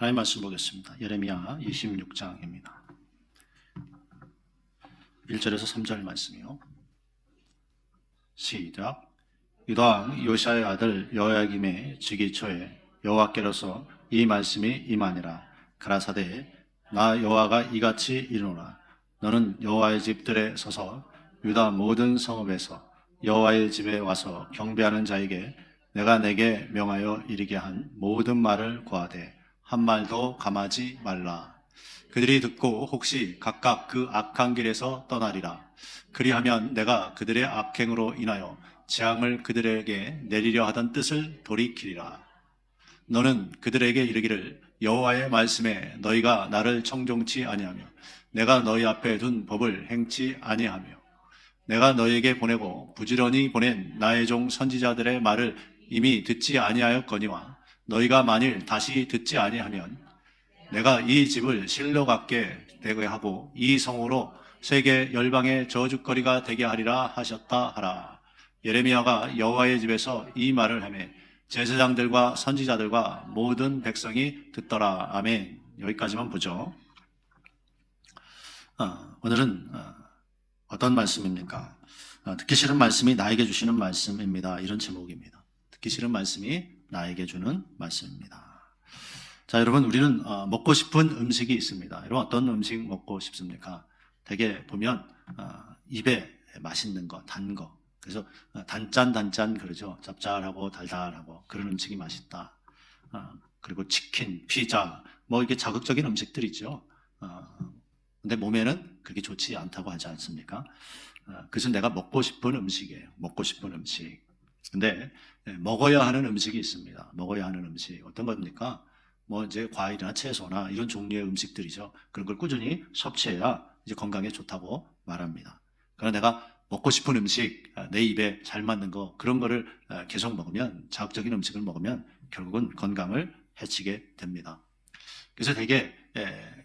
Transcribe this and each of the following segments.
하나님 말씀 보겠습니다. 예레미야 26장입니다. 1절에서 3절 말씀이요. 시작. 유다 왕 요시야의 아들 여호야김의 즉위 초에 여호와께로서 이 말씀이 임하니라. 가라사대 나 여호와가 이같이 이르노라. 너는 여호와의 집들에 서서 유다 모든 성읍에서 여호와의 집에 와서 경배하는 자에게 내가 내게 명하여 이르게 한 모든 말을 고하되 한 말도 감하지 말라. 그들이 듣고 혹시 각각 그 악한 길에서 떠나리라. 그리하면 내가 그들의 악행으로 인하여 재앙을 그들에게 내리려 하던 뜻을 돌이키리라. 너는 그들에게 이르기를 여호와의 말씀에 너희가 나를 청종치 아니하며 내가 너희 앞에 둔 법을 행치 아니하며 내가 너희에게 보내고 부지런히 보낸 나의 종 선지자들의 말을 이미 듣지 아니하였거니와 너희가 만일 다시 듣지 아니하면 내가 이 집을 실로 갖게 되게 하고 이 성으로 세계 열방의 저주거리가 되게 하리라 하셨다 하라. 예레미야가 여호와의 집에서 이 말을 하며 제사장들과 선지자들과 모든 백성이 듣더라. 아멘. 여기까지만 보죠. 오늘은 어떤 말씀입니까? 듣기 싫은 말씀이 나에게 주시는 말씀입니다. 이런 제목입니다. 듣기 싫은 말씀이 나에게 주는 말씀입니다. 자, 여러분, 우리는 먹고 싶은 음식이 있습니다. 여러분, 어떤 음식 먹고 싶습니까? 대개 보면 입에 맛있는 거, 단 거. 그래서 단짠 그러죠. 짭짤하고 달달하고 그런 음식이 맛있다. 그리고 치킨, 피자, 뭐 이게 자극적인 음식들이죠. 근데 몸에는 그렇게 좋지 않다고 하지 않습니까? 그것은 내가 먹고 싶은 음식이에요. 먹고 싶은 음식. 근데 먹어야 하는 음식이 있습니다. 먹어야 하는 음식. 어떤 겁니까? 뭐 이제 과일이나 채소나 이런 종류의 음식들이죠. 그런 걸 꾸준히 섭취해야 이제 건강에 좋다고 말합니다. 그러나 내가 먹고 싶은 음식, 내 입에 잘 맞는 거, 그런 거를 계속 먹으면, 자극적인 음식을 먹으면 결국은 건강을 해치게 됩니다. 그래서 되게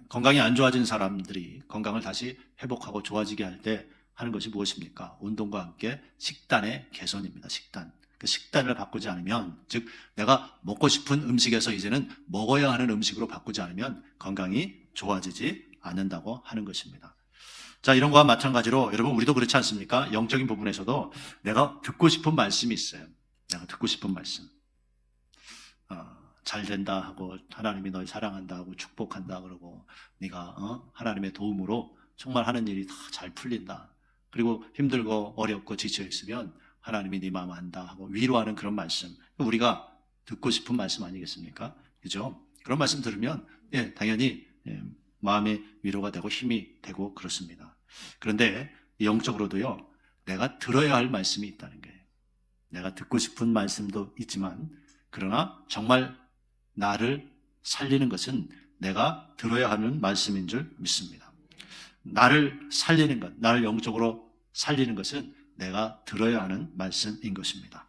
건강이 안 좋아진 사람들이 건강을 다시 회복하고 좋아지게 할 때 하는 것이 무엇입니까? 운동과 함께 식단의 개선입니다. 식단. 그 식단을 바꾸지 않으면, 즉 내가 먹고 싶은 음식에서 이제는 먹어야 하는 음식으로 바꾸지 않으면 건강이 좋아지지 않는다고 하는 것입니다. 자, 이런 거와 마찬가지로 여러분, 우리도 그렇지 않습니까? 영적인 부분에서도 내가 듣고 싶은 말씀이 있어요. 내가 듣고 싶은 말씀. 잘 된다 하고 하나님이 널 사랑한다 하고 축복한다 그러고 네가 하나님의 도움으로 정말 하는 일이 다 잘 풀린다. 그리고 힘들고 어렵고 지쳐 있으면 하나님이 네 마음 안다 하고 위로하는 그런 말씀. 우리가 듣고 싶은 말씀 아니겠습니까? 그죠? 그런 말씀 들으면 당연히 마음의 위로가 되고 힘이 되고 그렇습니다. 그런데 영적으로도요, 내가 들어야 할 말씀이 있다는 거예요. 내가 듣고 싶은 말씀도 있지만 그러나 정말 나를 살리는 것은 내가 들어야 하는 말씀인 줄 믿습니다. 나를 살리는 것, 나를 영적으로 살리는 것은 내가 들어야 하는 말씀인 것입니다.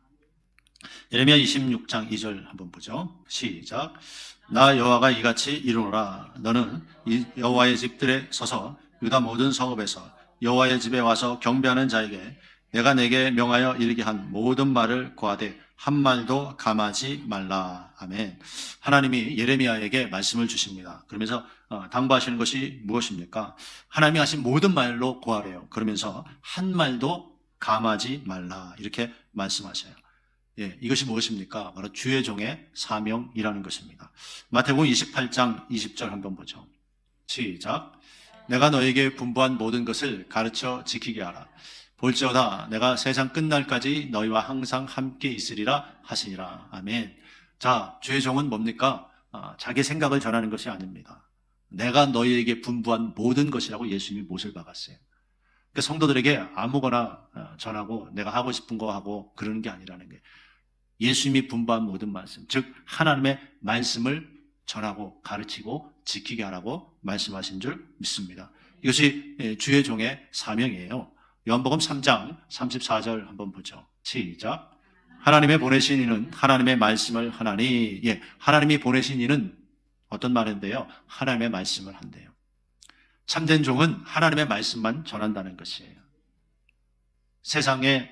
예레미야 26장 2절 한번 보죠. 시작. 나 여호와가 이같이 이르노라. 너는 이 여호와의 집들에 서서 유다 모든 성읍에서 여호와의 집에 와서 경배하는 자에게 내가 내게 명하여 이르게 한 모든 말을 고하되 한 말도 감하지 말라. 아멘. 하나님이 예레미야에게 말씀을 주십니다. 그러면서 당부하시는 것이 무엇입니까? 하나님이 하신 모든 말로 고하래요. 그러면서 한 말도 감하지 말라. 이렇게 말씀하셔요. 이것이 무엇입니까? 바로 주의 종의 사명이라는 것입니다. 마태복음 28장 20절 한번 보죠. 시작. 내가 너에게 분부한 모든 것을 가르쳐 지키게 하라. 볼지어다 내가 세상 끝날까지 너희와 항상 함께 있으리라 하시니라. 아멘. 자, 주의 종은 뭡니까? 자기 생각을 전하는 것이 아닙니다. 내가 너희에게 분부한 모든 것이라고 예수님이 못을 박았어요. 그러니까 성도들에게 아무거나 전하고 내가 하고 싶은 거 하고 그러는 게 아니라는 거예요. 예수님이 분부한 모든 말씀, 즉 하나님의 말씀을 전하고 가르치고 지키게 하라고 말씀하신 줄 믿습니다. 이것이 주의 종의 사명이에요. 요한복음 3장 34절 한번 보죠. 시작. 하나님의 보내신 이는 하나님의 말씀을 하나니. 하나님이 보내신 이는 어떤 말인데요? 하나님의 말씀을 한대요. 참된 종은 하나님의 말씀만 전한다는 것이에요. 세상에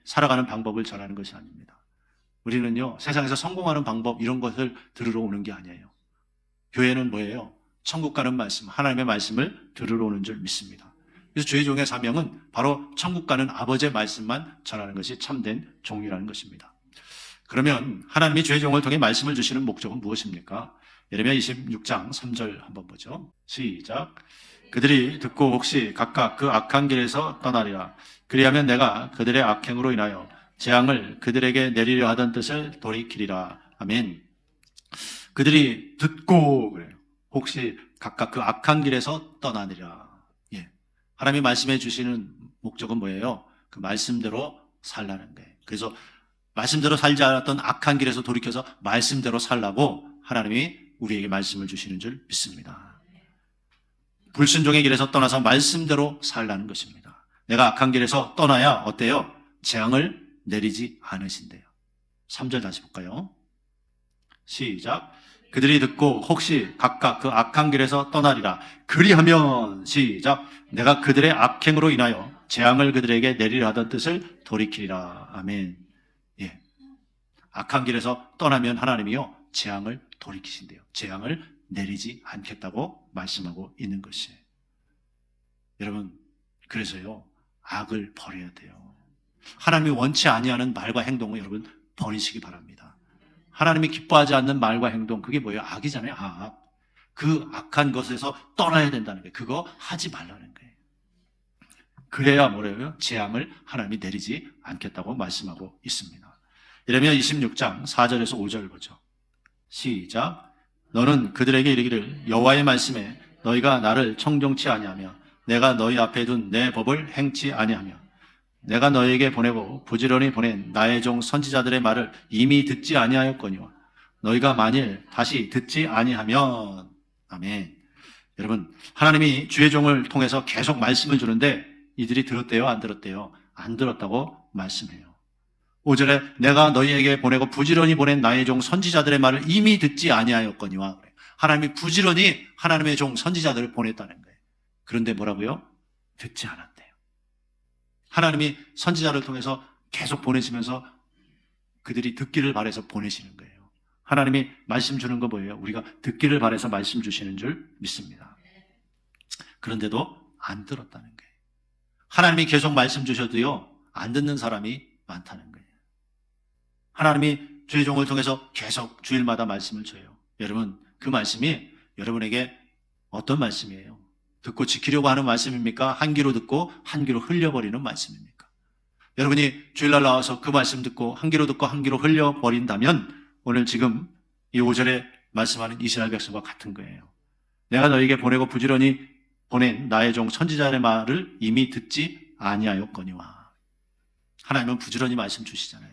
살아가는 방법을 전하는 것이 아닙니다. 우리는요, 세상에서 성공하는 방법 이런 것을 들으러 오는 게 아니에요. 교회는 뭐예요? 천국 가는 말씀, 하나님의 말씀을 들으러 오는 줄 믿습니다. 그래서 주의 종의 사명은 바로 천국 가는 아버지의 말씀만 전하는 것이 참된 종이라는 것입니다. 그러면 하나님이 주의 종을 통해 말씀을 주시는 목적은 무엇입니까? 예레미야 26장 3절 한번 보죠. 시작. 그들이 듣고 혹시 각각 그 악한 길에서 떠나리라. 그리하면 내가 그들의 악행으로 인하여 재앙을 그들에게 내리려 하던 뜻을 돌이키리라. 아멘. 그들이 듣고 그래요. 혹시 각각 그 악한 길에서 떠나리라. 예. 하나님이 말씀해 주시는 목적은 뭐예요? 그 말씀대로 살라는 거예요. 그래서 말씀대로 살지 않았던 악한 길에서 돌이켜서 말씀대로 살라고 하나님이 우리에게 말씀을 주시는 줄 믿습니다. 불순종의 길에서 떠나서 말씀대로 살라는 것입니다. 내가 악한 길에서 떠나야 어때요? 재앙을 내리지 않으신대요. 3절 다시 볼까요? 시작. 그들이 듣고 혹시 각각 그 악한 길에서 떠나리라. 그리하면 시작. 내가 그들의 악행으로 인하여 재앙을 그들에게 내리려 하던 뜻을 돌이키리라. 아멘. 예. 악한 길에서 떠나면 하나님이요 재앙을 돌이키신대요. 재앙을 내리지 않겠다고 말씀하고 있는 것이에요. 여러분, 그래서요 악을 버려야 돼요. 하나님이 원치 아니하는 말과 행동을 여러분 버리시기 바랍니다. 하나님이 기뻐하지 않는 말과 행동, 그게 뭐예요? 악이잖아요. 악. 그 악한 것에서 떠나야 된다는 거예요. 그거 하지 말라는 거예요. 그래야 뭐래요? 재앙을 하나님이 내리지 않겠다고 말씀하고 있습니다. 예레미야 26장 4절에서 5절 보죠. 시작. 너는 그들에게 이르기를 여호와의 말씀에 너희가 나를 청종치 아니하며 내가 너희 앞에 둔 내 법을 행치 아니하며 내가 너희에게 보내고 부지런히 보낸 나의 종 선지자들의 말을 이미 듣지 아니하였거니와 너희가 만일 다시 듣지 아니하면 아멘. 여러분, 하나님이 주의 종을 통해서 계속 말씀을 주는데 이들이 들었대요? 안 들었대요? 안 들었다고 말씀해요. 5절에 내가 너희에게 보내고 부지런히 보낸 나의 종 선지자들의 말을 이미 듣지 아니하였거니와 하나님이 부지런히 하나님의 종 선지자들을 보냈다는 거예요. 그런데 뭐라고요? 듣지 않았대요. 하나님이 선지자를 통해서 계속 보내시면서 그들이 듣기를 바라서 보내시는 거예요. 하나님이 말씀 주는 거 뭐예요? 우리가 듣기를 바라서 말씀 주시는 줄 믿습니다. 그런데도 안 들었다는 거예요. 하나님이 계속 말씀 주셔도요 안 듣는 사람이 많다는 거예요. 하나님이 주의 종을 통해서 계속 주일마다 말씀을 줘요. 여러분, 그 말씀이 여러분에게 어떤 말씀이에요? 듣고 지키려고 하는 말씀입니까? 한 귀로 듣고 한 귀로 흘려버리는 말씀입니까? 여러분이 주일날 나와서 그 말씀 듣고 한 귀로 듣고 한 귀로 흘려버린다면 오늘 지금 이 5절에 말씀하는 이스라엘 백성과 같은 거예요. 내가 너에게 보내고 부지런히 보낸 나의 종 선지자의 말을 이미 듣지 아니하였거니와. 하나님은 부지런히 말씀 주시잖아요.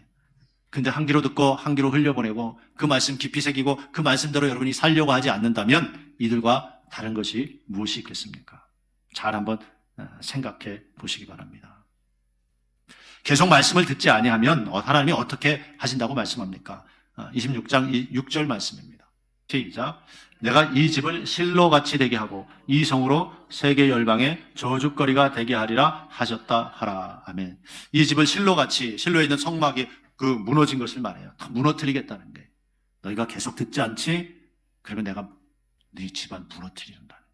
근데 한 귀로 듣고 한 귀로 흘려보내고 그 말씀 깊이 새기고 그 말씀대로 여러분이 살려고 하지 않는다면 이들과 다른 것이 무엇이 있겠습니까? 잘 한번 생각해 보시기 바랍니다. 계속 말씀을 듣지 아니하면 하나님이 어떻게 하신다고 말씀합니까? 26장 6절 말씀입니다. 시작. 내가 이 집을 실로같이 되게 하고 이 성으로 세계 열방의 저주거리가 되게 하리라 하셨다 하라. 아멘. 이 집을 실로같이, 실로에 있는 성막이 그 무너진 것을 말해요. 다 무너뜨리겠다는 거예요. 너희가 계속 듣지 않지? 그러면 내가 네 집안 무너뜨린다는 거예요.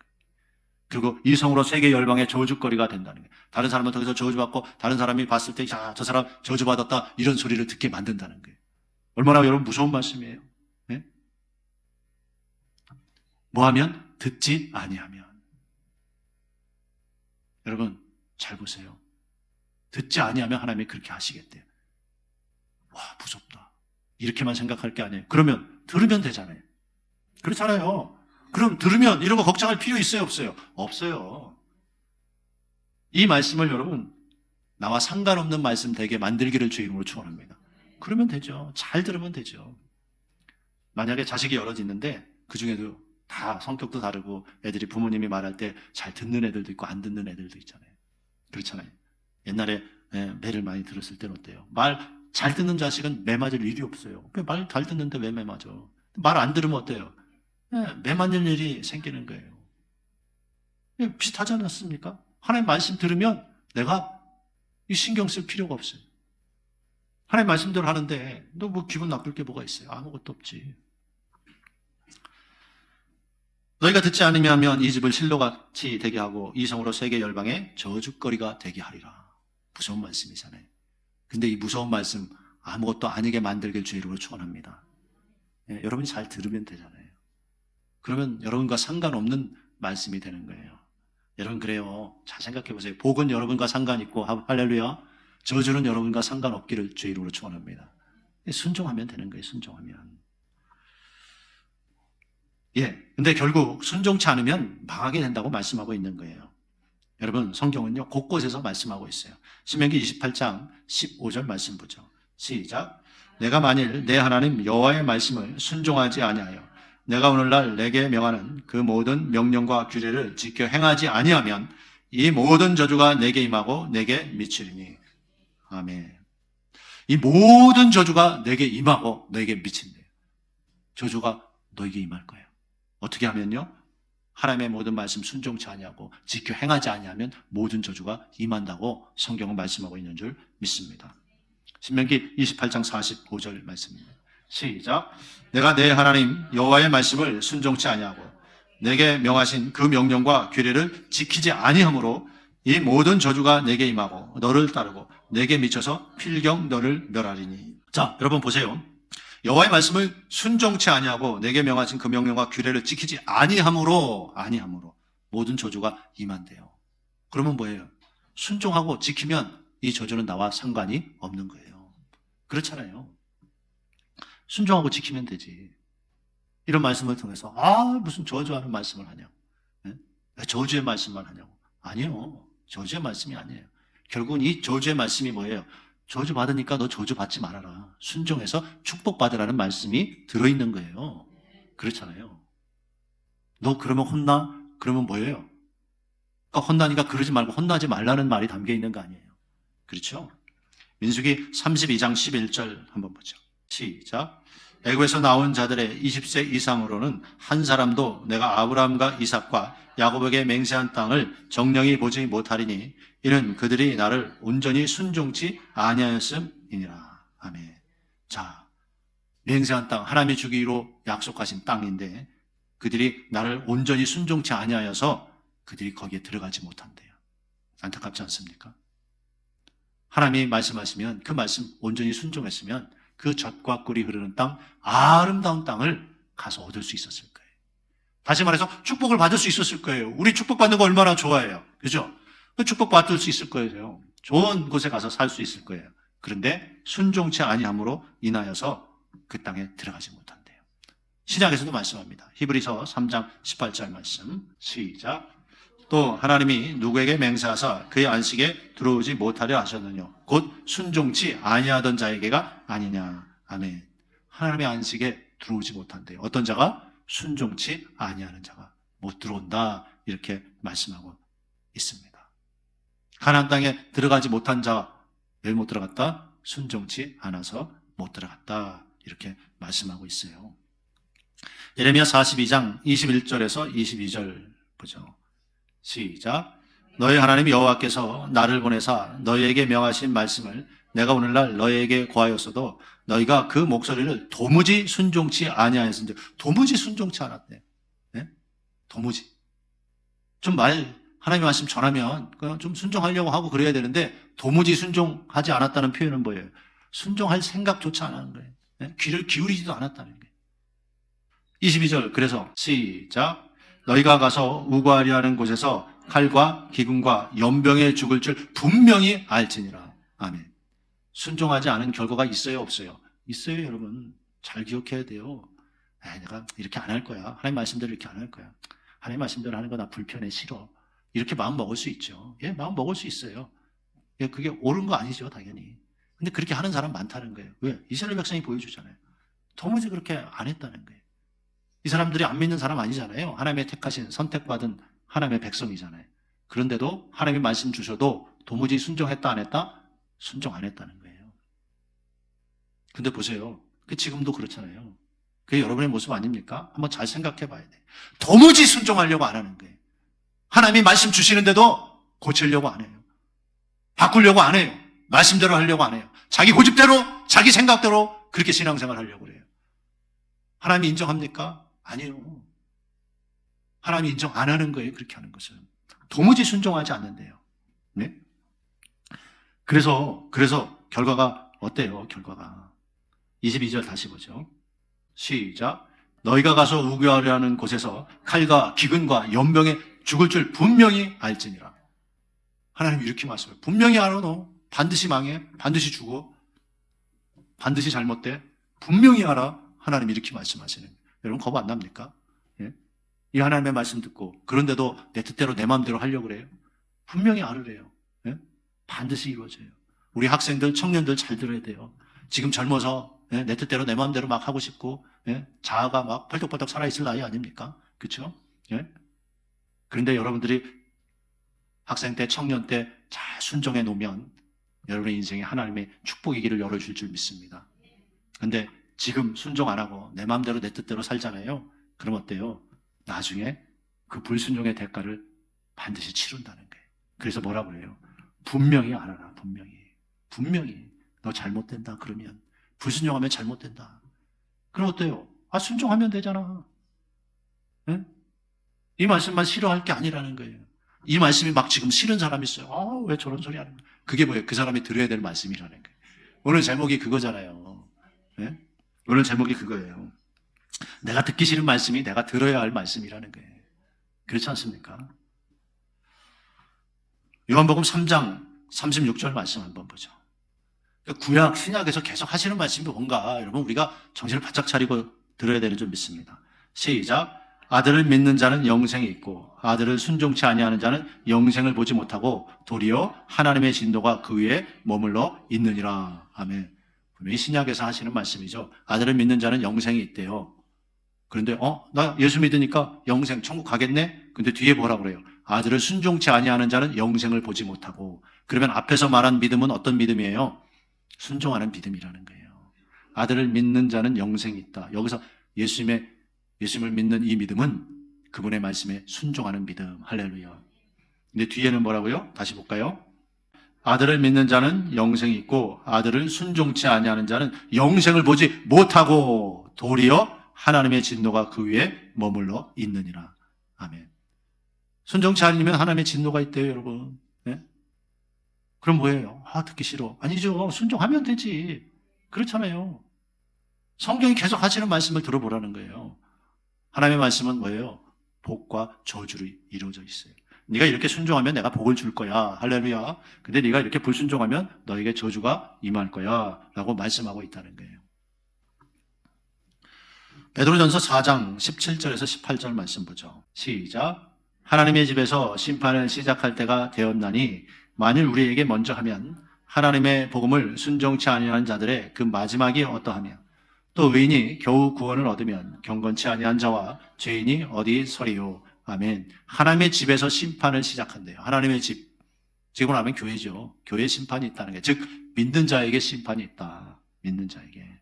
그리고 이 성으로 세계 열방의 저주거리가 된다는 거예요. 다른 사람은 거기서 저주받고 다른 사람이 봤을 때 저 사람 저주받았다 이런 소리를 듣게 만든다는 거예요. 얼마나 여러분 무서운 말씀이에요. 네? 뭐하면? 듣지 아니하면. 여러분 잘 보세요. 듣지 아니하면 하나님이 그렇게 하시겠대요. 와 무섭다. 이렇게만 생각할 게 아니에요. 그러면 들으면 되잖아요. 그렇잖아요. 그럼 들으면 이런 거 걱정할 필요 있어요? 없어요? 없어요. 이 말씀을 여러분 나와 상관없는 말씀 되게 만들기를 주의 이름으로 축원합니다. 그러면 되죠. 잘 들으면 되죠. 만약에 자식이 여럿 있는데 그 중에도 다 성격도 다르고 애들이 부모님이 말할 때 잘 듣는 애들도 있고 안 듣는 애들도 있잖아요. 그렇잖아요. 옛날에 매를 많이 들었을 때는 어때요? 말 잘 듣는 자식은 매 맞을 일이 없어요. 말 잘 듣는데 왜 매 맞아? 말 안 들으면 어때요? 매 맞는 일이 생기는 거예요. 비슷하지 않았습니까? 하나님 말씀 들으면 내가 이 신경 쓸 필요가 없어요. 하나님 말씀대로 하는데 너 뭐 기분 나쁠 게 뭐가 있어요? 아무것도 없지. 너희가 듣지 않으면 이 집을 실로같이 되게 하고 이 성으로 세계 열방의 저주거리가 되게 하리라. 무서운 말씀이잖아요. 근데 이 무서운 말씀 아무것도 아니게 만들길 주의 이름으로 축원합니다. 예, 여러분이 잘 들으면 되잖아요. 그러면 여러분과 상관없는 말씀이 되는 거예요. 여러분 그래요. 잘 생각해 보세요. 복은 여러분과 상관 있고 할렐루야. 저주는 여러분과 상관없기를 주의 이름으로 축원합니다. 순종하면 되는 거예요. 순종하면. 예. 근데 결국 순종치 않으면 망하게 된다고 말씀하고 있는 거예요. 여러분 성경은요 곳곳에서 말씀하고 있어요. 신명기 28장 15절 말씀 보죠. 시작. 내가 만일 내 하나님 여호와의 말씀을 순종하지 아니하여 내가 오늘날 내게 명하는 그 모든 명령과 규례를 지켜 행하지 아니하면 이 모든 저주가 내게 임하고 내게 미치리니. 아멘. 이 모든 저주가 내게 임하고 너에게 미친대요. 저주가 너에게 임할 거예요. 어떻게 하면요? 하나님의 모든 말씀 순종치 아니하고 지켜 행하지 아니하면 모든 저주가 임한다고 성경은 말씀하고 있는 줄 믿습니다. 신명기 28장 45절 말씀입니다. 시작. 내가 내 하나님 여호와의 말씀을 순종치 아니하고 내게 명하신 그 명령과 규례를 지키지 아니하므로 이 모든 저주가 내게 임하고 너를 따르고 내게 미쳐서 필경 너를 멸하리니. 자, 여러분 보세요. 여호와의 말씀을 순종치 아니하고 내게 명하신 그 명령과 규례를 지키지 아니하므로 모든 저주가 임한대요. 그러면 뭐예요? 순종하고 지키면 이 저주는 나와 상관이 없는 거예요. 그렇잖아요. 순종하고 지키면 되지. 이런 말씀을 통해서 무슨 저주하는 말씀을 하냐고. 네? 저주의 말씀만 하냐고. 아니요. 저주의 말씀이 아니에요. 결국은 이 저주의 말씀이 뭐예요? 저주 받으니까 너 저주 받지 말아라. 순종해서 축복받으라는 말씀이 들어있는 거예요. 그렇잖아요. 너 그러면 혼나? 그러면 뭐예요? 그러니까 혼나니까 그러지 말고 혼나지 말라는 말이 담겨 있는 거 아니에요. 그렇죠? 민수기 32장 11절 한번 보죠. 시작. 애굽에서 나온 자들의 20세 이상으로는 한 사람도 내가 아브라함과 이삭과 야곱에게 맹세한 땅을 정령이 보지 못하리니 이는 그들이 나를 온전히 순종치 아니하였음이니라. 아멘. 자, 맹세한 땅, 하나님이 주기로 약속하신 땅인데 그들이 나를 온전히 순종치 아니하여서 그들이 거기에 들어가지 못한대요. 안타깝지 않습니까? 하나님이 말씀하시면 그 말씀 온전히 순종했으면 그 젖과 꿀이 흐르는 땅, 아름다운 땅을 가서 얻을 수 있었을 거예요. 다시 말해서 축복을 받을 수 있었을 거예요. 우리 축복받는 거 얼마나 좋아해요. 그죠? 그 축복받을 수 있을 거예요. 좋은 곳에 가서 살 수 있을 거예요. 그런데 순종치 아니함으로 인하여서 그 땅에 들어가지 못한대요. 신약에서도 말씀합니다. 히브리서 3장 18절 말씀 시작. 또 하나님이 누구에게 맹세하사 그의 안식에 들어오지 못하려 하셨느냐 곧 순종치 아니하던 자에게가 아니냐. 아멘. 하나님의 안식에 들어오지 못한대요. 어떤 자가? 순종치 아니하는 자가 못 들어온다. 이렇게 말씀하고 있습니다. 가나안 땅에 들어가지 못한 자 왜 못 들어갔다? 순종치 않아서 못 들어갔다. 이렇게 말씀하고 있어요. 예레미야 42장 21절에서 22절 보죠. 시작. 너희 하나님 여호와께서 나를 보내사 너희에게 명하신 말씀을 내가 오늘날 너희에게 고하였어도 너희가 그 목소리를 도무지 순종치 아니하였은지. 도무지 순종치 않았대요. 네? 도무지. 하나님의 말씀 전하면 그냥 좀 순종하려고 하고 그래야 되는데 도무지 순종하지 않았다는 표현은 뭐예요? 순종할 생각조차 안 하는 거예요. 네? 귀를 기울이지도 않았다는 거예요. 22절 그래서 시작. 너희가 가서 우거하려 하는 곳에서 칼과 기근과 연병에 죽을 줄 분명히 알지니라. 아멘. 순종하지 않은 결과가 있어요, 없어요? 있어요, 여러분. 잘 기억해야 돼요. 내가 이렇게 안 할 거야. 하나님 말씀대로 이렇게 안 할 거야. 하나님 말씀대로 하는 거 나 불편해, 싫어. 이렇게 마음 먹을 수 있죠. 예, 마음 먹을 수 있어요. 예, 그게 옳은 거 아니죠, 당연히. 근데 그렇게 하는 사람 많다는 거예요. 왜? 이스라엘 백성이 보여주잖아요. 도무지 그렇게 안 했다는 거예요. 이 사람들이 안 믿는 사람 아니잖아요. 하나님의 택하신, 선택받은 하나님의 백성이잖아요. 그런데도 하나님의 말씀 주셔도 도무지 순종했다 안 했다? 순종 안 했다는 거예요. 근데 보세요. 지금도 그렇잖아요. 그게 여러분의 모습 아닙니까? 한번 잘 생각해 봐야 돼. 도무지 순종하려고 안 하는 거예요. 하나님이 말씀 주시는데도 고치려고 안 해요. 바꾸려고 안 해요. 말씀대로 하려고 안 해요. 자기 고집대로, 자기 생각대로 그렇게 신앙생활 하려고 그래요. 하나님이 인정합니까? 아니에요. 하나님이 인정 안 하는 거예요. 그렇게 하는 것은. 도무지 순종하지 않는데요. 네? 그래서 결과가 어때요? 결과가 22절 다시 보죠. 시작. 너희가 가서 우겨하려는 곳에서 칼과 기근과 연병에 죽을 줄 분명히 알지니라. 하나님 이렇게 말씀해요. 분명히 알아. 너 반드시 망해. 반드시 죽어. 반드시 잘못돼. 분명히 알아. 하나님 이렇게 말씀하시는 거예요. 여러분 겁 안 납니까? 예? 이 하나님의 말씀 듣고 그런데도 내 뜻대로 내 마음대로 하려고 그래요. 분명히 알으래요. 예? 반드시 이루어져요. 우리 학생들, 청년들 잘 들어야 돼요. 지금 젊어서 내 뜻대로 내 마음대로 막 하고 싶고 자아가 막 펄떡펄떡 살아있을 나이 아닙니까? 그렇죠? 그런데 여러분들이 학생 때, 청년 때 잘 순종해 놓으면 여러분의 인생에 하나님의 축복의 길을 열어줄 줄 믿습니다. 근데 지금 순종 안 하고 내 마음대로 내 뜻대로 살잖아요. 그럼 어때요? 나중에 그 불순종의 대가를 반드시 치른다는 거예요. 그래서 뭐라고 그래요? 분명히 알아라. 분명히 너 잘못된다 그러면, 불순종하면 잘못된다. 그럼 어때요? 순종하면 되잖아. 네? 이 말씀만 싫어할 게 아니라는 거예요. 이 말씀이 막 지금 싫은 사람이 있어요. 왜 저런 소리 하는 거예요? 그게 뭐예요? 그 사람이 들어야 될 말씀이라는 거예요. 오늘 제목이 그거잖아요. 네? 오늘 제목이 그거예요. 내가 듣기 싫은 말씀이 내가 들어야 할 말씀이라는 거예요. 그렇지 않습니까? 요한복음 3장 36절 말씀 한번 보죠. 구약, 신약에서 계속 하시는 말씀이 뭔가 여러분 우리가 정신을 바짝 차리고 들어야 되는 줄 믿습니다. 시작. 아들을 믿는 자는 영생이 있고 아들을 순종치 아니하는 자는 영생을 보지 못하고 도리어 하나님의 진노가 그 위에 머물러 있느니라. 아멘. 분명히 신약에서 하시는 말씀이죠. 아들을 믿는 자는 영생이 있대요. 그런데 나 예수 믿으니까 영생, 천국 가겠네? 근데 뒤에 뭐라 그래요? 아들을 순종치 아니하는 자는 영생을 보지 못하고. 그러면 앞에서 말한 믿음은 어떤 믿음이에요? 순종하는 믿음이라는 거예요. 아들을 믿는 자는 영생이 있다. 여기서 예수님을 믿는 이 믿음은 그분의 말씀에 순종하는 믿음. 할렐루야. 근데 뒤에는 뭐라고요? 다시 볼까요? 아들을 믿는 자는 영생이 있고 아들을 순종치 아니하는 자는 영생을 보지 못하고 도리어 하나님의 진노가 그 위에 머물러 있느니라. 아멘. 순종치 않으면 하나님의 진노가 있대요, 여러분. 네? 그럼 뭐예요? 듣기 싫어. 아니죠. 순종하면 되지. 그렇잖아요. 성경이 계속 하시는 말씀을 들어보라는 거예요. 하나님의 말씀은 뭐예요? 복과 저주로 이루어져 있어요. 네가 이렇게 순종하면 내가 복을 줄 거야. 할렐루야. 근데 네가 이렇게 불순종하면 너에게 저주가 임할 거야. 라고 말씀하고 있다는 거예요. 베드로전서 4장 17절에서 18절 말씀 보죠. 시작. 하나님의 집에서 심판을 시작할 때가 되었나니 만일 우리에게 먼저 하면 하나님의 복음을 순종치 아니하는 자들의 그 마지막이 어떠하며 또 의인이 겨우 구원을 얻으면 경건치 아니한 자와 죄인이 어디 서리요. 아멘. 하나님의 집에서 심판을 시작한대요. 하나님의 집. 지금 하면 교회죠. 교회에 심판이 있다는 게, 즉 믿는 자에게 심판이 있다. 믿는 자에게.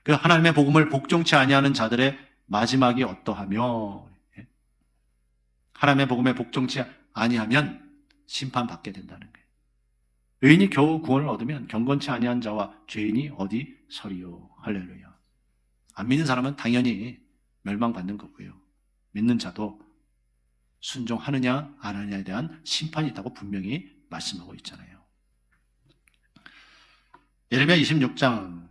그 하나님의 복음을 복종치 아니하는 자들의 마지막이 어떠하며 하나님의 복음에 복종치 아니하면 심판받게 된다는 거예요. 의인이 겨우 구원을 얻으면 경건치 아니한 자와 죄인이 어디 서리요. 할렐루야. 안 믿는 사람은 당연히 멸망받는 거고요. 믿는 자도 순종하느냐 안 하느냐에 대한 심판이 있다고 분명히 말씀하고 있잖아요. 예레미야 26장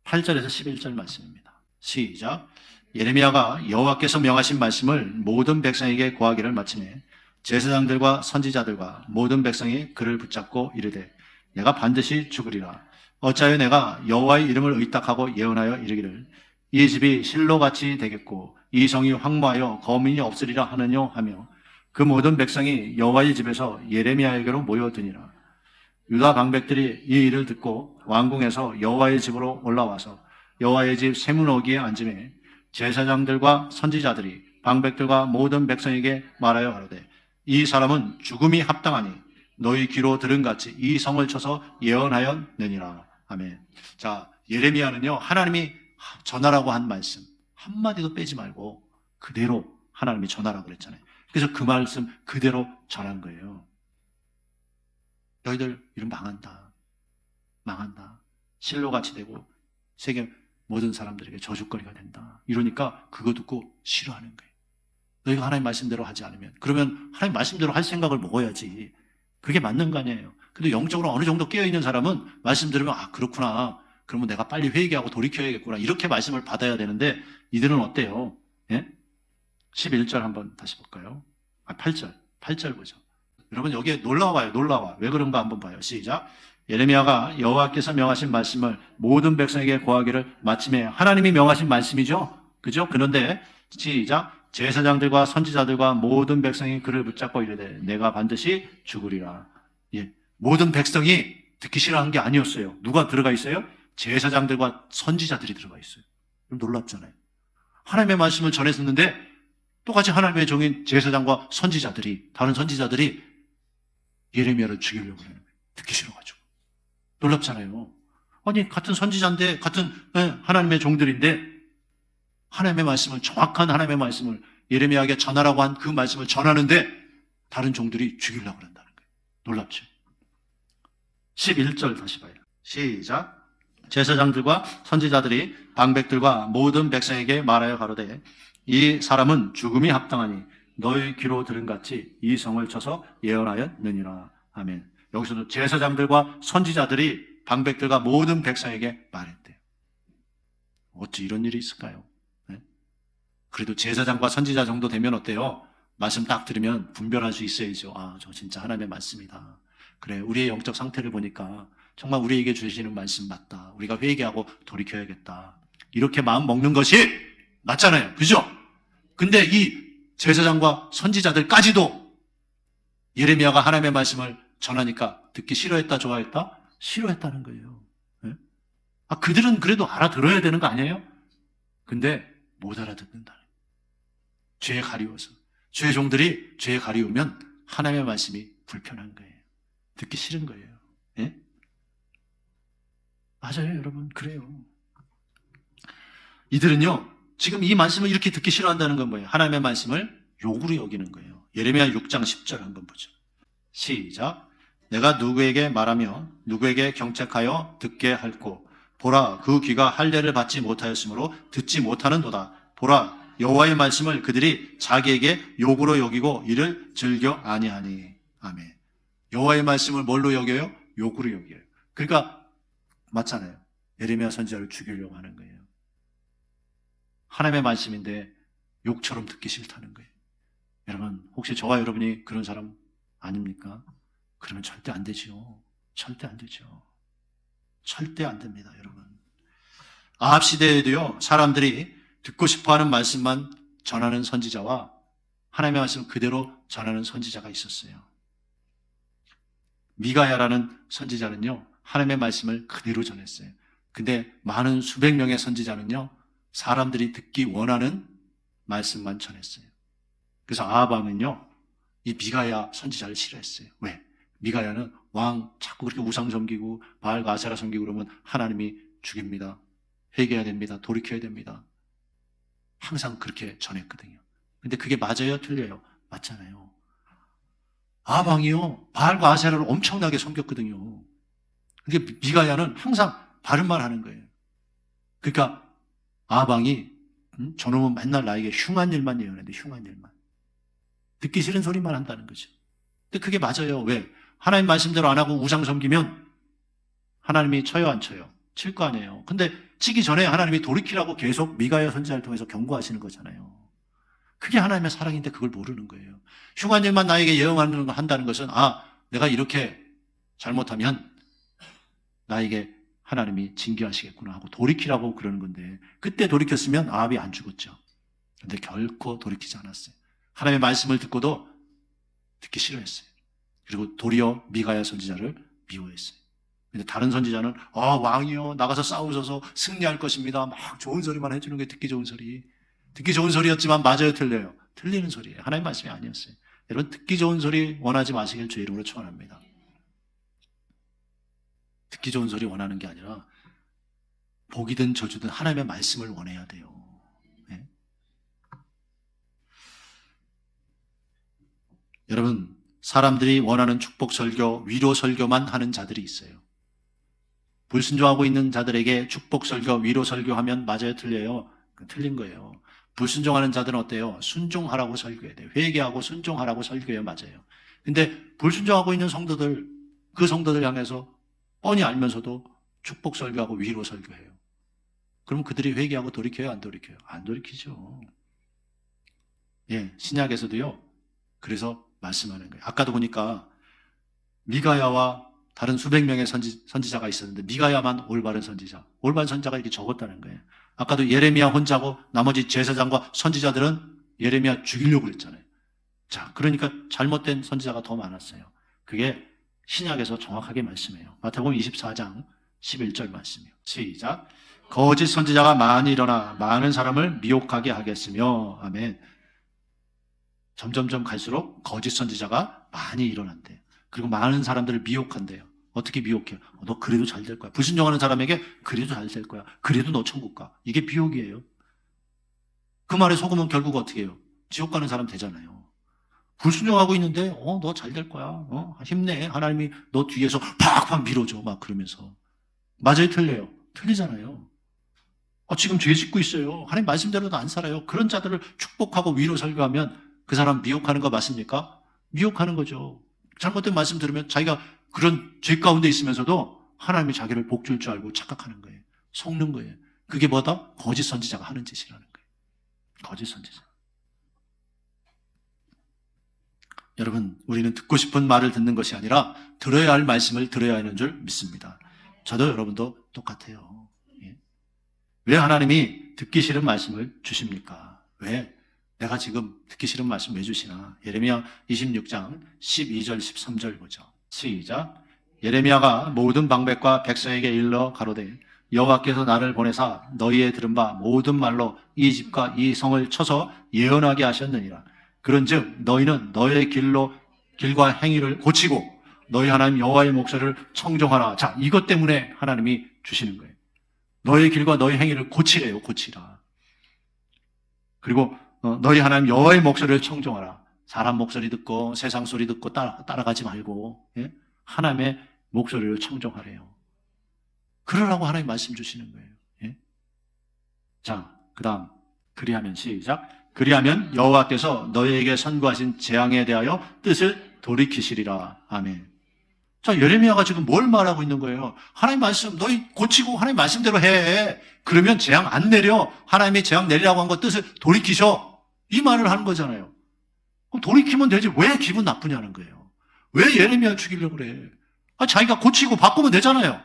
8절에서 11절 말씀입니다. 시작. 예레미야가 여호와께서 명하신 말씀을 모든 백성에게 고하기를 마치매 제사장들과 선지자들과 모든 백성이 그를 붙잡고 이르되 내가 반드시 죽으리라. 어찌하여 내가 여호와의 이름을 의탁하고 예언하여 이르기를 이 집이 실로같이 되겠고 이 성이 황무하여 거민이 없으리라 하느뇨 하며 그 모든 백성이 여호와의 집에서 예레미야에게로 모여드니라. 유다 방백들이 이 일을 듣고 왕궁에서 여호와의 집으로 올라와서 여호와의 집 세문어기에 앉으매 제사장들과 선지자들이 방백들과 모든 백성에게 말하여 가로되 이 사람은 죽음이 합당하니 너희 귀로 들은 같이 이 성을 쳐서 예언하였느니라. 아멘. 자, 예레미야는요 하나님이 전하라고 한 말씀 한마디도 빼지 말고 그대로 하나님이 전하라고 그랬잖아요. 그래서 그 말씀 그대로 전한 거예요. 너희들 이름 망한다. 실로같이 되고 세계 모든 사람들에게 저주거리가 된다. 이러니까 그거 듣고 싫어하는 거예요. 너희가 하나님 말씀대로 하지 않으면. 그러면 하나님 말씀대로 할 생각을 먹어야지. 그게 맞는 거 아니에요. 근데 영적으로 어느 정도 깨어있는 사람은 말씀 들으면 아 그렇구나. 그러면 내가 빨리 회개하고 돌이켜야겠구나. 이렇게 말씀을 받아야 되는데 이들은 어때요? 예? 11절 한번 다시 볼까요? 8절 보죠. 여러분 여기에 놀라워요. 놀라워. 왜 그런가 한번 봐요. 시작. 예레미야가 여호와께서 명하신 말씀을 모든 백성에게 고하기를 마침에 하나님이 명하신 말씀이죠. 그죠? 그런데 시작. 제사장들과 선지자들과 모든 백성이 그를 붙잡고 이르되 내가 반드시 죽으리라. 예. 모든 백성이 듣기 싫어한 게 아니었어요. 누가 들어가 있어요? 제사장들과 선지자들이 들어가 있어요. 놀랍잖아요. 하나님의 말씀을 전했었는데 똑같이 하나님의 종인 제사장과 선지자들이, 다른 선지자들이 예레미야를 죽이려고 하는 거예요. 듣기 싫어가지고. 놀랍잖아요. 아니 같은 선지자인데 같은 하나님의 종들인데 하나님의 말씀을, 정확한 하나님의 말씀을 예레미야에게 전하라고 한 그 말씀을 전하는데 다른 종들이 죽이려고 한다는 거예요. 놀랍죠. 11절 다시 봐요. 시작. 제사장들과 선지자들이 방백들과 모든 백성에게 말하여 가로되 이 사람은 죽음이 합당하니 너희 귀로 들은 같이 이 성을 쳐서 예언하였느니라. 아멘. 여기서도 제사장들과 선지자들이 방백들과 모든 백성에게 말했대요. 어찌 이런 일이 있을까요? 네? 그래도 제사장과 선지자 정도 되면 어때요? 말씀 딱 들으면 분별할 수 있어야죠. 아, 저 진짜 하나님의 말씀이다. 그래, 우리의 영적 상태를 보니까 정말 우리에게 주시는 말씀 맞다. 우리가 회개하고 돌이켜야겠다. 이렇게 마음 먹는 것이 맞잖아요. 그죠? 근데 이 제사장과 선지자들까지도 예레미야가 하나님의 말씀을 전하니까 듣기 싫어했다, 좋아했다? 싫어했다는 거예요. 네? 아, 그들은 그래도 알아들어야 되는 거 아니에요? 근데 못 알아듣는다. 죄에 가리워서. 죄의 종들이 죄에 가리우면 하나님의 말씀이 불편한 거예요. 듣기 싫은 거예요. 네? 맞아요, 여러분. 그래요. 이들은요, 지금 이 말씀을 이렇게 듣기 싫어한다는 건 뭐예요? 하나님의 말씀을 욕으로 여기는 거예요. 예레미야 6장 10절 한번 보죠. 시작. 내가 누구에게 말하며 누구에게 경책하여 듣게 할꼬. 보라, 그 귀가 할례를 받지 못하였으므로 듣지 못하는도다. 보라, 여호와의 말씀을 그들이 자기에게 욕으로 여기고 이를 즐겨 아니하니. 아멘. 여호와의 말씀을 뭘로 여겨요? 욕으로 여겨요. 그러니까 맞잖아요. 예레미야 선지자를 죽이려고 하는 거예요. 하나님의 말씀인데 욕처럼 듣기 싫다는 거예요. 여러분, 혹시 저와 여러분이 그런 사람 아닙니까? 그러면 절대 안 되죠. 절대 안 되죠. 절대 안 됩니다, 여러분. 아합 시대에도요, 사람들이 듣고 싶어하는 말씀만 전하는 선지자와 하나님의 말씀 그대로 전하는 선지자가 있었어요. 미가야라는 선지자는요, 하나님의 말씀을 그대로 전했어요. 근데 많은 수백 명의 선지자는요, 사람들이 듣기 원하는 말씀만 전했어요. 그래서 아합 왕은요, 이 미가야 선지자를 싫어했어요. 왜? 미가야는 왕 자꾸 그렇게 우상 섬기고 바알과 아세라 섬기고 그러면 하나님이 죽입니다. 회개해야 됩니다. 돌이켜야 됩니다. 항상 그렇게 전했거든요. 근데 그게 맞아요? 틀려요? 맞잖아요. 아합 왕이요, 바알과 아세라를 엄청나게 섬겼거든요. 근데 미가야는 항상 바른 말 하는 거예요. 그러니까 아합 왕이 저놈은 맨날 나에게 흉한 일만 예언했는데 흉한 일만. 듣기 싫은 소리만 한다는 거죠. 근데 그게 맞아요. 왜? 하나님 말씀대로 안 하고 우상 섬기면 하나님이 쳐요, 안 쳐요? 칠 거 아니에요. 근데 치기 전에 하나님이 돌이키라고 계속 미가야 선지자를 통해서 경고하시는 거잖아요. 그게 하나님의 사랑인데 그걸 모르는 거예요. 흉한 일만 나에게 예언한다는 것은 내가 이렇게 잘못하면 나에게 하나님이 징계하시겠구나 하고 돌이키라고 그러는 건데 그때 돌이켰으면 아합이 안 죽었죠. 근데 결코 돌이키지 않았어요. 하나님의 말씀을 듣고도 듣기 싫어했어요. 그리고 도리어 미가야 선지자를 미워했어요. 근데 다른 선지자는 왕이요, 나가서 싸우셔서 승리할 것입니다. 막 좋은 소리만 해주는 게 듣기 좋은 소리. 듣기 좋은 소리였지만 맞아요, 틀려요? 틀리는 소리예요. 하나님 말씀이 아니었어요. 여러분, 듣기 좋은 소리 원하지 마시길 주의 이름으로 축원합니다. 듣기 좋은 소리 원하는 게 아니라 복이든 저주든 하나님의 말씀을 원해야 돼요. 네? 여러분, 사람들이 원하는 축복 설교, 위로 설교만 하는 자들이 있어요. 불순종하고 있는 자들에게 축복 설교, 위로 설교하면 맞아요, 틀려요? 틀린 거예요. 불순종하는 자들은 어때요? 순종하라고 설교해야 돼요. 회개하고 순종하라고 설교해야 맞아요. 근데 불순종하고 있는 성도들, 그 성도들 향해서 뻔히 알면서도 축복 설교하고 위로 설교해요. 그럼 그들이 회개하고 돌이켜요? 안 돌이켜요? 안 돌이키죠. 예, 신약에서도요. 그래서 말씀하는 거예요. 아까도 보니까 미가야와 다른 수백 명의 선지자가 있었는데 미가야만 올바른 선지자. 올바른 선지자가 이렇게 적었다는 거예요. 아까도 예레미야 혼자고 나머지 제사장과 선지자들은 예레미야 죽이려고 그랬잖아요. 자, 그러니까 잘못된 선지자가 더 많았어요. 그게 신약에서 정확하게 말씀해요. 마태복음 24장 11절 말씀이요. 시작. 거짓 선지자가 많이 일어나 많은 사람을 미혹하게 하겠으며, 아멘. 점점점 갈수록 거짓 선지자가 많이 일어난대요. 그리고 많은 사람들을 미혹한대요. 어떻게 미혹해요? 너 그래도 잘 될 거야. 불순종하는 사람에게 그래도 잘 될 거야. 그래도 너 천국 가. 이게 미혹이에요. 그 말에 속으면 결국 어떻게 해요? 지옥 가는 사람 되잖아요. 불순종하고 있는데 너 잘 될 거야. 힘내. 하나님이 너 뒤에서 팍팍 밀어줘. 막 그러면서. 맞아요? 틀려요? 틀리잖아요. 지금 죄 짓고 있어요. 하나님 말씀대로도 안 살아요. 그런 자들을 축복하고 위로 설교하면 그 사람 미혹하는 거 맞습니까? 미혹하는 거죠. 잘못된 말씀 들으면 자기가 그런 죄 가운데 있으면서도 하나님이 자기를 복줄 줄 알고 착각하는 거예요. 속는 거예요. 그게 뭐다? 거짓 선지자가 하는 짓이라는 거예요. 거짓 선지자. 여러분, 우리는 듣고 싶은 말을 듣는 것이 아니라 들어야 할 말씀을 들어야 하는 줄 믿습니다. 저도 여러분도 똑같아요. 예. 왜 하나님이 듣기 싫은 말씀을 주십니까? 왜? 내가 지금 듣기 싫은 말씀 왜 주시나? 예레미야 26장 12절 13절 보죠. 시작. 예레미야가 모든 방백과 백성에게 일러 가로되 여호와께서 나를 보내사 너희의 들은 바 모든 말로 이 집과 이 성을 쳐서 예언하게 하셨느니라. 그런즉 너희는 너희의 길과 행위를 고치고 너희 하나님 여호와의 목소리를 청종하라. 자, 이것 때문에 하나님이 주시는 거예요. 너희 길과 너희 행위를 고치래요. 고치라. 그리고 너희 하나님 여호와의 목소리를 청종하라. 사람 목소리 듣고 세상 소리 듣고 따라가지 말고, 예? 하나님의 목소리를 청종하래요. 그러라고 하나님 말씀 주시는 거예요. 예? 자, 그 다음 그리하면 시작. 그리하면 여호와께서 너희에게 선고하신 재앙에 대하여 뜻을 돌이키시리라. 아멘. 자, 예레미야가 지금 뭘 말하고 있는 거예요? 하나님 말씀 너희 고치고 하나님 말씀대로 해. 그러면 재앙 안 내려. 하나님이 재앙 내리라고 한 거 뜻을 돌이키셔. 이 말을 하는 거잖아요. 그럼 돌이키면 되지. 왜 기분 나쁘냐는 거예요. 왜 예레미야 죽이려고 그래? 자기가 고치고 바꾸면 되잖아요.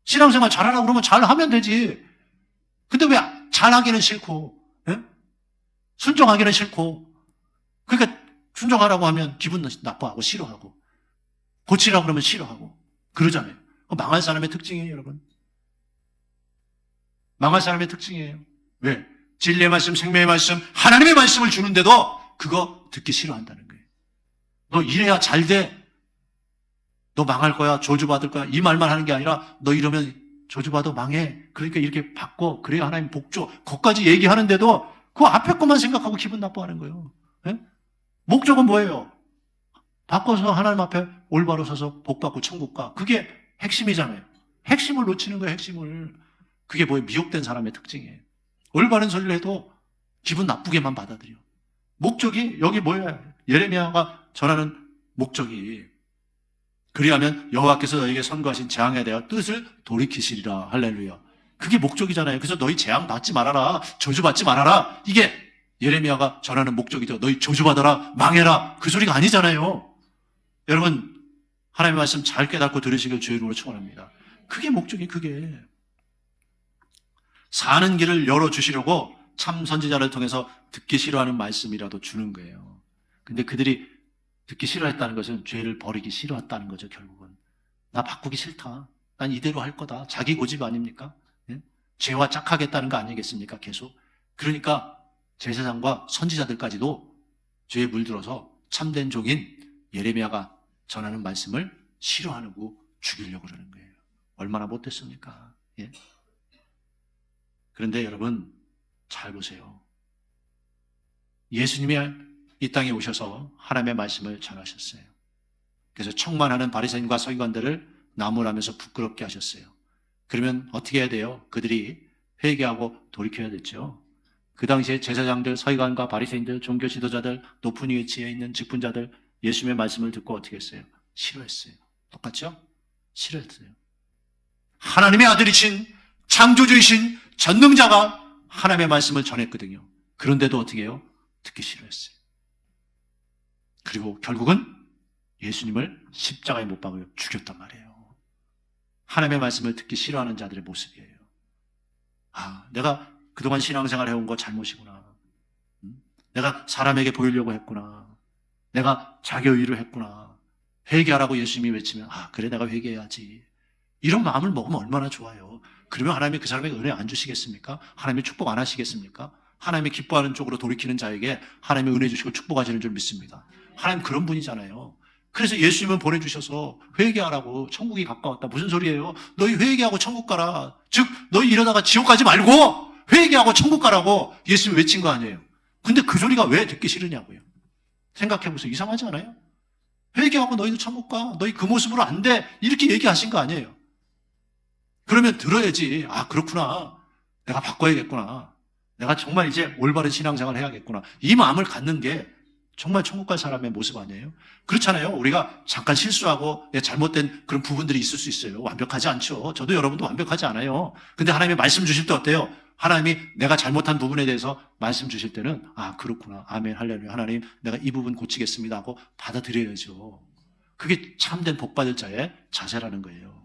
신앙생활 잘하라고 그러면 잘하면 되지. 근데 왜 잘하기는 싫고, 예? 순종하기는 싫고, 그러니까 순종하라고 하면 기분 나빠하고 싫어하고, 고치라고 그러면 싫어하고, 그러잖아요. 망할 사람의 특징이에요, 여러분. 망할 사람의 특징이에요. 왜? 진리의 말씀, 생명의 말씀, 하나님의 말씀을 주는데도 그거 듣기 싫어한다는 거예요. 너 이래야 잘 돼. 너 망할 거야. 저주받을 거야. 이 말만 하는 게 아니라 너 이러면 저주받아 망해. 그러니까 이렇게 바꿔. 그래야 하나님 복 줘. 그것까지 얘기하는데도 그 앞에 것만 생각하고 기분 나빠하는 거예요. 네? 목적은 뭐예요? 바꿔서 하나님 앞에 올바로 서서 복 받고 천국 가. 그게 핵심이잖아요. 핵심을 놓치는 거예요. 핵심을. 그게 뭐예요? 미혹된 사람의 특징이에요. 올바른 소리를 해도 기분 나쁘게만 받아들여. 목적이 여기 뭐예요? 예레미야가 전하는 목적이 그리하면 여호와께서 너에게 선고하신 재앙에 대하여 뜻을 돌이키시리라. 할렐루야. 그게 목적이잖아요. 그래서 너희 재앙 받지 말아라. 저주받지 말아라. 이게 예레미야가 전하는 목적이죠. 너희 저주받아라. 망해라. 그 소리가 아니잖아요. 여러분, 하나님의 말씀 잘 깨닫고 들으시길 주의 이름으로 축원합니다. 그게 목적이 그게. 사는 길을 열어주시려고 참 선지자를 통해서 듣기 싫어하는 말씀이라도 주는 거예요. 근데 그들이 듣기 싫어했다는 것은 죄를 버리기 싫어했다는 거죠, 결국은. 나 바꾸기 싫다. 난 이대로 할 거다. 자기 고집 아닙니까? 예? 죄와 짝하겠다는 거 아니겠습니까? 계속. 그러니까 제사장과 선지자들까지도 죄에 물들어서 참된 종인 예레미야가 전하는 말씀을 싫어하고 죽이려고 그러는 거예요. 얼마나 못됐습니까? 예? 그런데 여러분 잘 보세요. 예수님이 이 땅에 오셔서 하나님의 말씀을 전하셨어요. 그래서 청만하는 바리새인과 서기관들을 나무라면서 부끄럽게 하셨어요. 그러면 어떻게 해야 돼요? 그들이 회개하고 돌이켜야 됐죠. 그 당시에 제사장들, 서기관과 바리새인들, 종교 지도자들, 높은 위치에 있는 직분자들 예수님의 말씀을 듣고 어떻게 했어요? 싫어했어요. 똑같죠? 싫어했어요. 하나님의 아들이신 창조주이신 전능자가 하나님의 말씀을 전했거든요. 그런데도 어떻게 해요? 듣기 싫어했어요. 그리고 결국은 예수님을 십자가에 못 박아 죽였단 말이에요. 하나님의 말씀을 듣기 싫어하는 자들의 모습이에요. 아, 내가 그동안 신앙생활 해온 거 잘못이구나. 내가 사람에게 보이려고 했구나. 내가 자기의의로 했구나. 회개하라고 예수님이 외치면 아, 그래 내가 회개해야지. 이런 마음을 먹으면 얼마나 좋아요. 그러면 하나님이 그 사람에게 은혜 안 주시겠습니까? 하나님이 축복 안 하시겠습니까? 하나님이 기뻐하는 쪽으로 돌이키는 자에게 하나님이 은혜 주시고 축복하시는 줄 믿습니다. 하나님 그런 분이잖아요. 그래서 예수님은 보내주셔서 회개하라고. 천국이 가까웠다. 무슨 소리예요? 너희 회개하고 천국 가라. 즉 너희 이러다가 지옥 가지 말고 회개하고 천국 가라고 예수님이 외친 거 아니에요. 근데 그 소리가 왜 듣기 싫으냐고요. 생각해보세요. 이상하지 않아요? 회개하고 너희도 천국 가. 너희 그 모습으로 안 돼. 이렇게 얘기하신 거 아니에요. 그러면 들어야지. 아, 그렇구나. 내가 바꿔야겠구나. 내가 정말 이제 올바른 신앙생활을 해야겠구나. 이 마음을 갖는 게 정말 천국 갈 사람의 모습 아니에요? 그렇잖아요. 우리가 잠깐 실수하고 잘못된 그런 부분들이 있을 수 있어요. 완벽하지 않죠. 저도 여러분도 완벽하지 않아요. 근데 하나님이 말씀 주실 때 어때요? 하나님이 내가 잘못한 부분에 대해서 말씀 주실 때는 아, 그렇구나. 아멘, 할렐루야. 하나님, 내가 이 부분 고치겠습니다 하고 받아들여야죠. 그게 참된 복받을 자의 자세라는 거예요.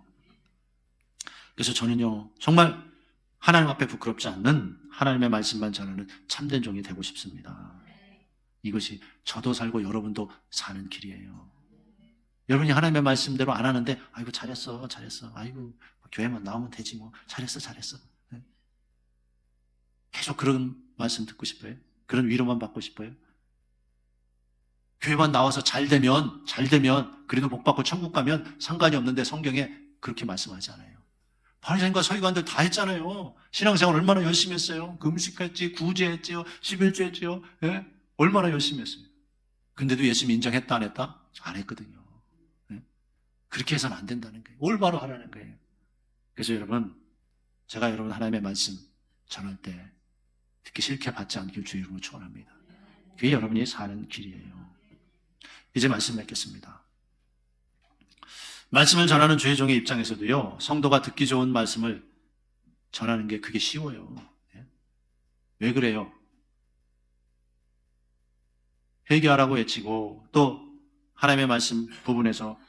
그래서 저는요, 정말 하나님 앞에 부끄럽지 않는 하나님의 말씀만 전하는 참된 종이 되고 싶습니다. 이것이 저도 살고 여러분도 사는 길이에요. 여러분이 하나님의 말씀대로 안 하는데 아이고 잘했어. 아이고 교회만 나오면 되지 뭐. 잘했어. 네? 계속 그런 말씀 듣고 싶어요? 그런 위로만 받고 싶어요? 교회만 나와서 잘 되면 그래도 복 받고 천국 가면 상관이 없는데 성경에 그렇게 말씀하지 않아요. 바리새인과 서기관들 다 했잖아요. 신앙생활 얼마나 열심히 했어요. 금식했지, 구제했지요, 11조 했지요. 예? 얼마나 열심히 했어요. 근데도 예수님 인정했다 안 했다? 안 했거든요. 예? 그렇게 해서는 안 된다는 거예요. 올바로 하라는 거예요. 그래서 여러분, 제가 여러분 하나님의 말씀 전할 때 듣기 싫게 받지 않길 주의 이름으로 축원합니다. 그게 여러분이 사는 길이에요. 이제 말씀 맺겠습니다. 말씀을 전하는 주의 종의 입장에서도요, 성도가 듣기 좋은 말씀을 전하는 게 그게 쉬워요. 왜 그래요? 회개하라고 외치고 또 하나님의 말씀 부분에서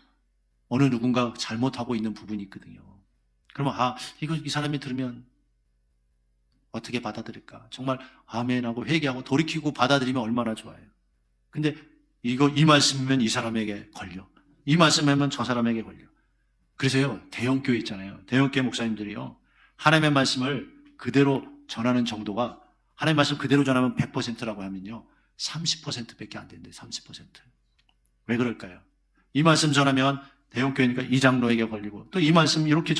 어느 누군가 잘못하고 있는 부분이 있거든요. 그러면 이거 이 사람이 들으면 어떻게 받아들일까? 정말 아멘하고 회개하고 돌이키고 받아들이면 얼마나 좋아요. 근데 이 말씀이면 이 사람에게 걸려. 이 말씀이면 저 사람에게 걸려. 그래서요, 대형교회 있잖아요. 대형교회 목사님들이요, 하나님의 말씀을 그대로 전하는 정도가, 하나님의 말씀 그대로 전하면 100%라고 하면요, 30%밖에 안 된대요. 30%. 왜 그럴까요? 이 말씀 전하면 대형교회니까 이 장로에게 걸리고, 또 이 말씀 이렇게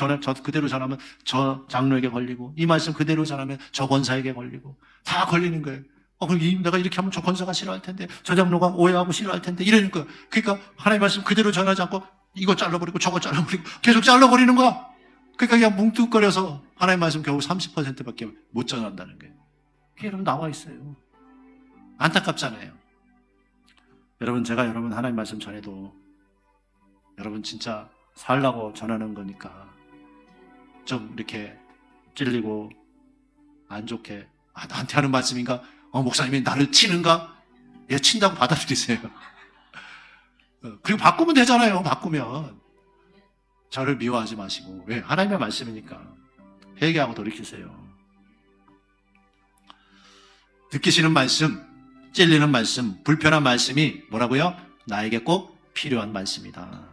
그대로 전하면 저 장로에게 걸리고, 이 말씀 그대로 전하면 저 권사에게 걸리고, 다 걸리는 거예요. 그럼 내가 이렇게 하면 저 권사가 싫어할 텐데, 저 장로가 오해하고 싫어할 텐데, 이러니까. 그러니까 하나님의 말씀 그대로 전하지 않고 이거 잘라버리고 저거 잘라버리고 계속 잘라버리는 거야. 그러니까 그냥 뭉뚱거려서 하나님의 말씀 겨우 30%밖에 못 전한다는 거예요. 그게 여러분 나와 있어요. 안타깝잖아요. 여러분, 제가 여러분 하나님 말씀 전해도 여러분 진짜 살라고 전하는 거니까 좀 이렇게 찔리고 안 좋게 나한테 하는 말씀인가? 목사님이 나를 치는가? 예, 친다고 받아들이세요. 그리고 바꾸면 되잖아요. 바꾸면. 저를 미워하지 마시고. 왜? 하나님의 말씀이니까 회개하고 돌이키세요. 듣기 싫은 말씀, 찔리는 말씀, 불편한 말씀이 뭐라고요? 나에게 꼭 필요한 말씀이다.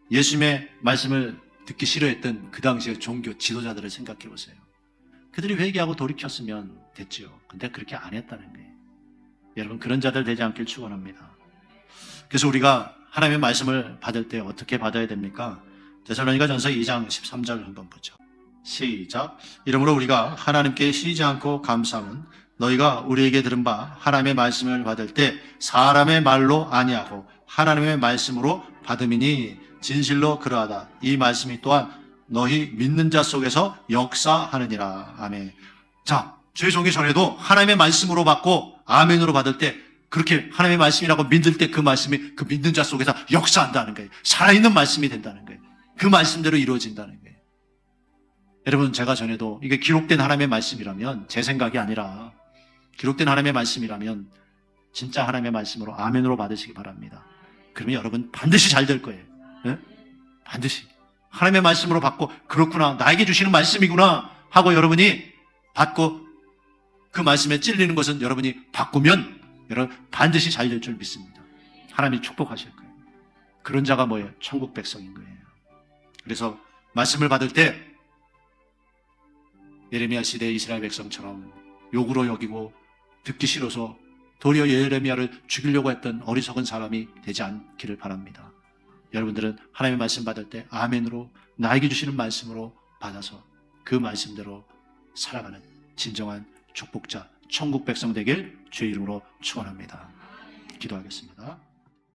예수님의 말씀을 듣기 싫어했던 그 당시의 종교 지도자들을 생각해 보세요. 그들이 회개하고 돌이켰으면 됐죠. 근데 그렇게 안 했다는 거예요. 여러분, 그런 자들 되지 않길 축원합니다. 그래서 우리가 하나님의 말씀을 받을 때 어떻게 받아야 됩니까? 데살로니가전서 2장 13절 한번 보죠. 시작. 이러므로 우리가 하나님께 쉬지 않고 감사함은 너희가 우리에게 들은 바 하나님의 말씀을 받을 때 사람의 말로 아니하고 하나님의 말씀으로 받음이니 진실로 그러하다. 이 말씀이 또한 너희 믿는 자 속에서 역사하느니라. 아멘. 자, 저희 종이 전에도 하나님의 말씀으로 받고 아멘으로 받을 때 그렇게 하나님의 말씀이라고 믿을 때 그 말씀이 그 믿는 자 속에서 역사한다는 거예요. 살아있는 말씀이 된다는 거예요. 그 말씀대로 이루어진다는 거예요. 여러분, 제가 전에도 이게 기록된 하나님의 말씀이라면, 제 생각이 아니라 기록된 하나님의 말씀이라면 진짜 하나님의 말씀으로 아멘으로 받으시기 바랍니다. 그러면 여러분 반드시 잘 될 거예요. 네? 반드시 하나님의 말씀으로 받고 그렇구나, 나에게 주시는 말씀이구나 하고 여러분이 받고 그 말씀에 찔리는 것은 여러분이 바꾸면 여러분 반드시 잘 될 줄 믿습니다. 하나님이 축복하실 거예요. 그런 자가 뭐예요? 천국 백성인 거예요. 그래서 말씀을 받을 때 예레미야 시대의 이스라엘 백성처럼 욕으로 여기고 듣기 싫어서 도리어 예레미야를 죽이려고 했던 어리석은 사람이 되지 않기를 바랍니다. 여러분들은 하나님의 말씀 받을 때 아멘으로 나에게 주시는 말씀으로 받아서 그 말씀대로 살아가는 진정한 축복자, 천국 백성 되길 주의 이름으로 축원합니다. 기도하겠습니다.